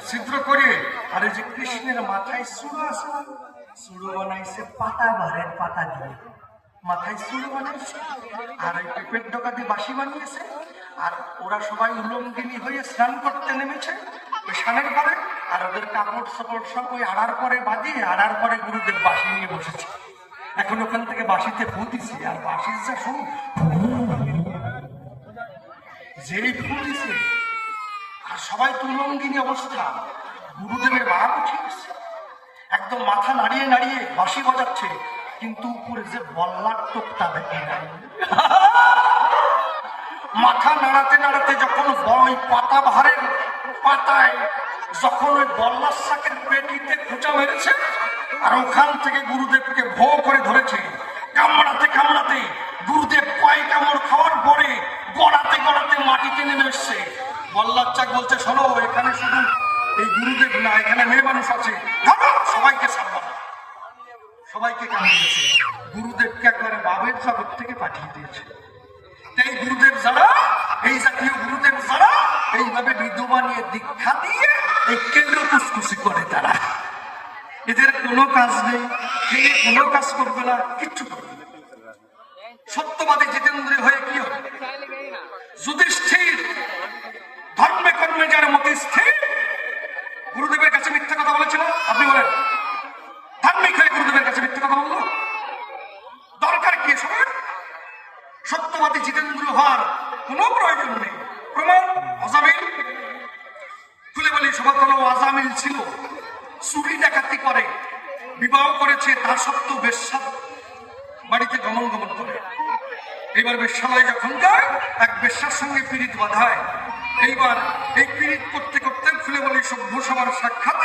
ছিদ্র করে, আর এই যে কৃষ্ণের মাথায় চূড়ো আছে, চূড়ো বানাইছে পাতা বাহারের পাতা দিয়ে, মাথায় চূড়ো বানাইছে, আর এই পেঁপের ডগা দিয়ে বাঁশি বানিয়েছে। আর ওরা সবাই উলঙ্গিনী হয়ে স্নান করতে নেমেছে ওই স্নানের পরে, আর ওদের কাপড় সাপড় সব ওই আড়ার পরে বাঁধিয়ে, আড়ার পরে গুরুদেব বাঁশি নিয়ে বসেছে। এখন ওখান থেকে বাঁশিতে ফু দিছে, আর বাঁশির যা শুন যেই ফু দিছে, আর সবাই তুলঙ্গিনী অবস্থা, গুরুদেবের ভাব উঠে গেছে, একদম মাথা নাড়িয়ে নাড়িয়ে বাঁশি বাজাচ্ছে, কিন্তু উপরে যে বল্লার টোপটা দেখে নাই। মাথা নাড়াতে নাড়াতে যখন ওই পাতা বাহারের পাতায় যখন ওই বল্লার শাকের পেটিতে খোঁচা মেরেছে, আর ওখান থেকে গুরুদেবকে ভো করে ধরেছে, কামড়াতে কামড়াতে গুরুদেব কয় কামড় খাওয়ার পরে গড়াতে গড়াতে মাটিতে নেমে এসছে। বল্লার চাক বলছে, শোনো, এখানে শুধু এই গুরুদেব না, এখানে মেয়ে মানুষ আছে, সবাইকে সারবা, সবাইকে কামড়িয়েছে। গুরুদেবকে একবারে বাবের জগৎ থেকে পাঠিয়ে দিয়েছে। এই গুরুদেব যারা, এই জাতীয় গুরুদেব যারা এইভাবে বিধবা নিয়ে দীক্ষা দিয়ে এই কেন্দ্র কুসকুসি করে, তারা এদের কোনো কাজ নেই, কোনো কাজ করবে না, কিচ্ছু করবে না। সত্যবাদী জিতেন্দ্রী হয়ে কি হবে? যুধিষ্ঠির ধর্মে কর্মে যার মতে স্থির, গুরুদেবের কাছে মিথ্যা কথা বলেছিল, আপনি বলেন ধার্মিক হয়ে গুরুদেবের কাছে মিথ্যা কথা বললো, দরকার কি সবাই? সত্যবাদী জিতেন্দ্র হওয়ার কোন প্রয়োজন নেই। প্রমাণ আজামিল, খুলে বলি, সভাতল আজামিল ছিল, চুরি ডাকাতি করে, বিবাহ করেছে, তা সত্ত্বেও বেশ্যা বাড়িতে গমন করে। এইবার বেশ্যালয় যখন যায়, এক বেশ্যার সঙ্গে পীড়িত বাঁধায়। এইবার এই পীড়িত করতে করতে খুলে বলি সভ্য সবার সাক্ষাৎ